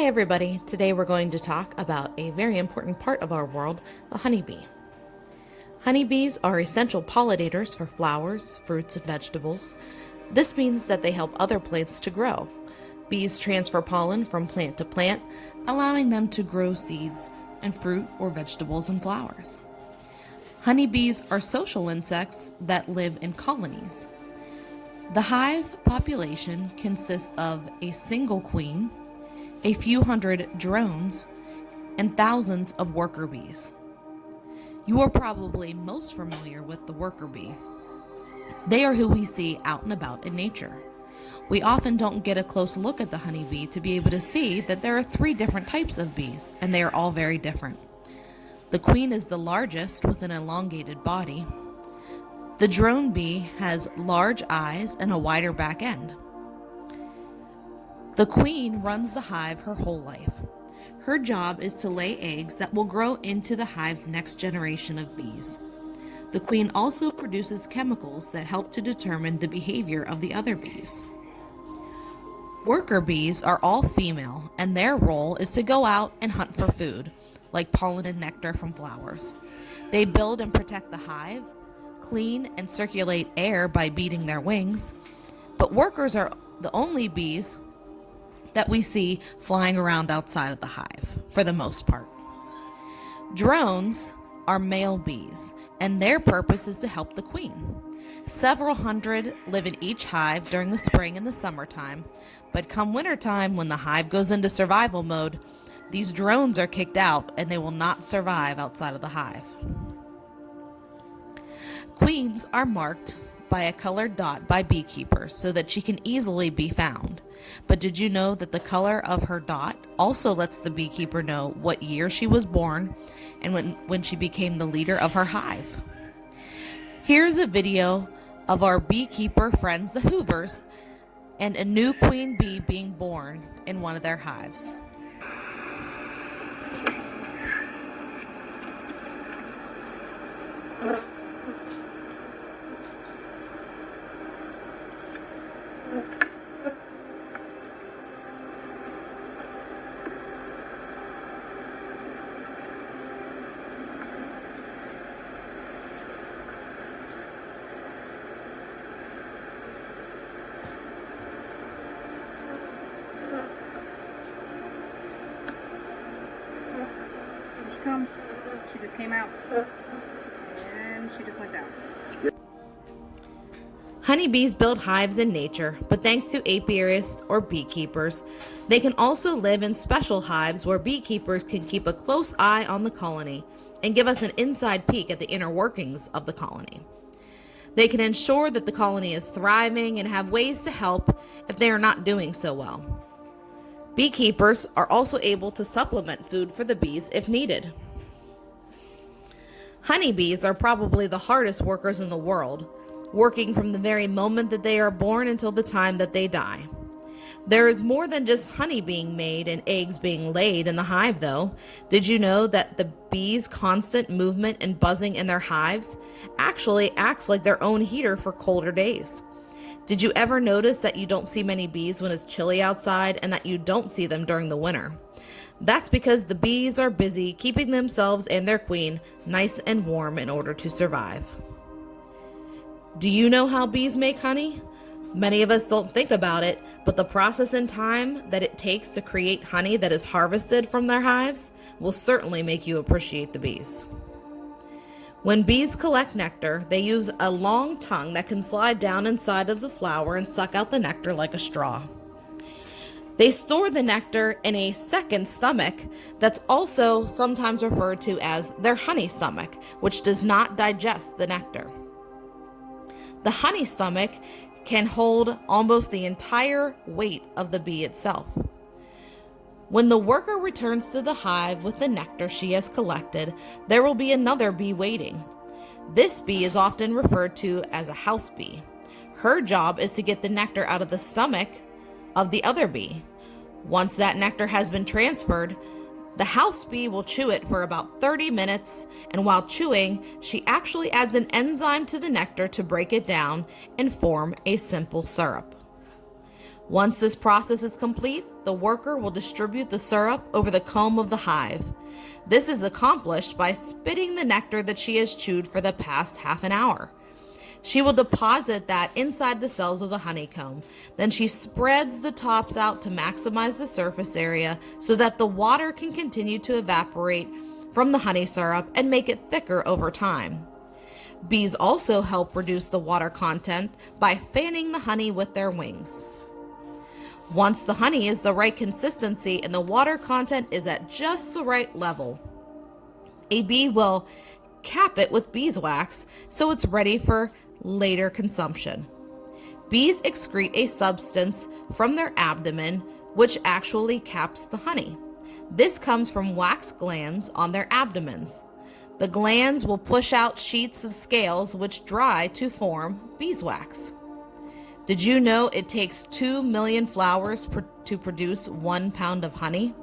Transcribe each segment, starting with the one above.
Hi everybody, today we're going to talk about a very important part of our world, the honeybee. Honeybees are essential pollinators for flowers, fruits, and vegetables. This means that they help other plants to grow. Bees transfer pollen from plant to plant, allowing them to grow seeds and fruit or vegetables and flowers. Honeybees are social insects that live in colonies. The hive population consists of a single queen, a few hundred drones, and thousands of worker bees. You are probably most familiar with the worker bee. They are who we see out and about in nature. We often don't get a close look at the honeybee to be able to see that there are 3 different types of bees, and they are all very different. The queen is the largest with an elongated body. The drone bee has large eyes and a wider back end. The queen runs the hive her whole life. Her job is to lay eggs that will grow into the hive's next generation of bees. The queen also produces chemicals that help to determine the behavior of the other bees. Worker bees are all female, and their role is to go out and hunt for food, like pollen and nectar from flowers. They build and protect the hive, clean and circulate air by beating their wings, but workers are the only bees that we see flying around outside of the hive, for the most part. Drones are male bees, and their purpose is to help the queen. Several hundred live in each hive during the spring and the summertime, but come wintertime, when the hive goes into survival mode, these drones are kicked out and they will not survive outside of the hive. Queens are marked by a colored dot by beekeepers so that she can easily be found. But did you know that the color of her dot also lets the beekeeper know what year she was born and when she became the leader of her hive? Here's a video of our beekeeper friends, the Hoovers, and a new queen bee being born in one of their hives. Comes. She just came out and she just went down. Honeybees build hives in nature, but thanks to apiarists or beekeepers, they can also live in special hives where beekeepers can keep a close eye on the colony and give us an inside peek at the inner workings of the colony. They can ensure that the colony is thriving and have ways to help if they are not doing so well. Beekeepers are also able to supplement food for the bees if needed. Honeybees are probably the hardest workers in the world, working from the very moment that they are born until the time that they die. There is more than just honey being made and eggs being laid in the hive, though. Did you know that the bees' constant movement and buzzing in their hives actually acts like their own heater for colder days? Did you ever notice that you don't see many bees when it's chilly outside and that you don't see them during the winter? That's because the bees are busy keeping themselves and their queen nice and warm in order to survive. Do you know how bees make honey? Many of us don't think about it, but the process and time that it takes to create honey that is harvested from their hives will certainly make you appreciate the bees. When bees collect nectar, they use a long tongue that can slide down inside of the flower and suck out the nectar like a straw. They store the nectar in a second stomach that's also sometimes referred to as their honey stomach, which does not digest the nectar. The honey stomach can hold almost the entire weight of the bee itself. When the worker returns to the hive with the nectar she has collected, there will be another bee waiting. This bee is often referred to as a house bee. Her job is to get the nectar out of the stomach of the other bee. Once that nectar has been transferred, the house bee will chew it for about 30 minutes, and while chewing, she actually adds an enzyme to the nectar to break it down and form a simple syrup. Once this process is complete, the worker will distribute the syrup over the comb of the hive. This is accomplished by spitting the nectar that she has chewed for the past half an hour. She will deposit that inside the cells of the honeycomb. Then she spreads the tops out to maximize the surface area so that the water can continue to evaporate from the honey syrup and make it thicker over time. Bees also help reduce the water content by fanning the honey with their wings. Once the honey is the right consistency and the water content is at just the right level, a bee will cap it with beeswax so it's ready for later consumption. Bees excrete a substance from their abdomen which actually caps the honey. This comes from wax glands on their abdomens. The glands will push out sheets of scales which dry to form beeswax. Did you know it takes 2 million flowers to produce 1 pound of honey?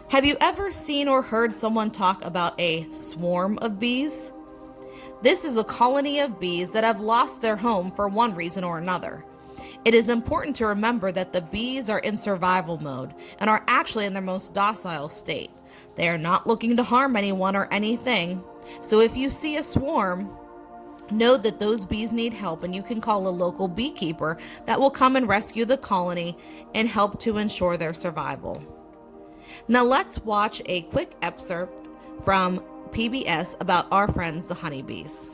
Have you ever seen or heard someone talk about a swarm of bees? This is a colony of bees that have lost their home for one reason or another. It is important to remember that the bees are in survival mode and are actually in their most docile state. They are not looking to harm anyone or anything. So if you see a swarm, know that those bees need help and you can call a local beekeeper that will come and rescue the colony and help to ensure their survival. Now let's watch a quick excerpt from PBS about our friends the honeybees.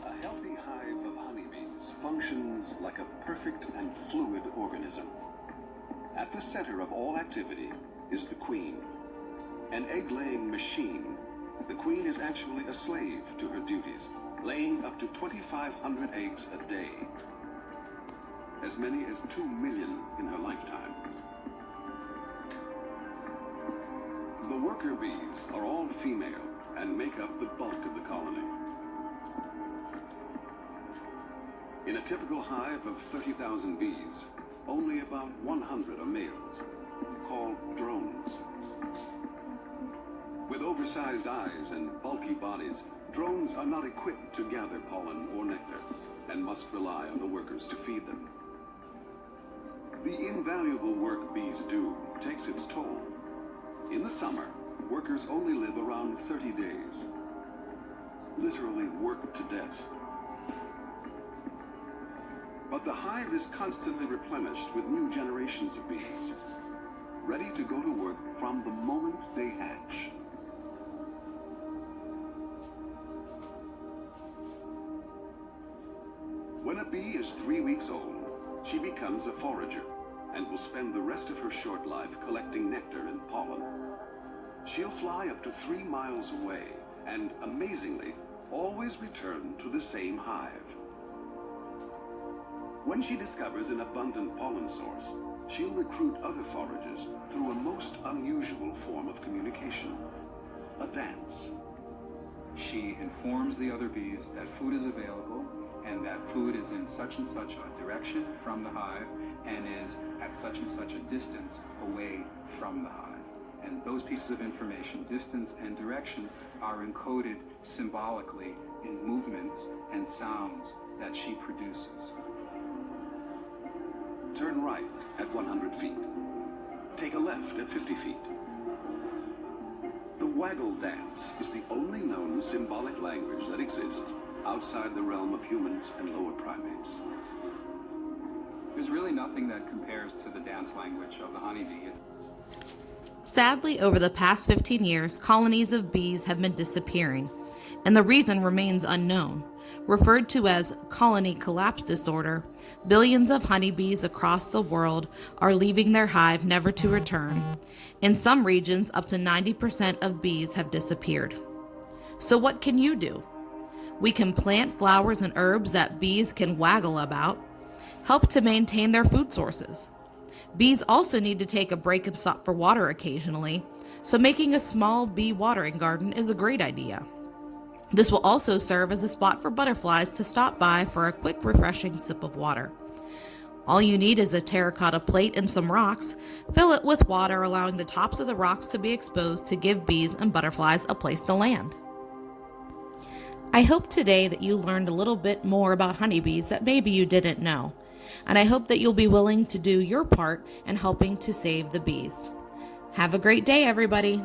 A healthy hive of honeybees functions like a perfect and fluid organism. At the center of all activity is the queen. An egg-laying machine, the queen is actually a slave to her duties, laying up to 2,500 eggs a day, as many as 2 million in her lifetime. The worker bees are all female and make up the bulk of the colony. In a typical hive of 30,000 bees, only about 100 are males, called drones. With oversized eyes and bulky bodies, drones are not equipped to gather pollen or nectar and must rely on the workers to feed them. The invaluable work bees do takes its toll. In the summer, workers only live around 30 days, literally worked to death. But the hive is constantly replenished with new generations of bees, ready to go to work from the moment they hatch. When a bee is 3 weeks old, she becomes a forager and will spend the rest of her short life collecting nectar and pollen. She'll fly up to 3 miles away and, amazingly, always return to the same hive. When she discovers an abundant pollen source, she'll recruit other foragers through a most unusual form of communication, a dance. She informs the other bees that food is available and that food is in such and such a direction from the hive and is at such and such a distance away from the hive. And those pieces of information, distance and direction, are encoded symbolically in movements and sounds that she produces. Turn right at 100 feet. Take a left at 50 feet. The waggle dance is the only known symbolic language that exists outside the realm of humans and lower primates. There's really nothing that compares to the dance language of the honeybee. Sadly, over the past 15 years, colonies of bees have been disappearing, and the reason remains unknown. Referred to as colony collapse disorder, billions of honeybees across the world are leaving their hive never to return. In some regions, up to 90% of bees have disappeared. So what can you do? We can plant flowers and herbs that bees can waggle about, help to maintain their food sources. Bees also need to take a break and stop for water occasionally, so making a small bee watering garden is a great idea. This will also serve as a spot for butterflies to stop by for a quick, refreshing sip of water. All you need is a terracotta plate and some rocks. Fill it with water, allowing the tops of the rocks to be exposed to give bees and butterflies a place to land. I hope today that you learned a little bit more about honeybees that maybe you didn't know. And I hope that you'll be willing to do your part in helping to save the bees. Have a great day, everybody.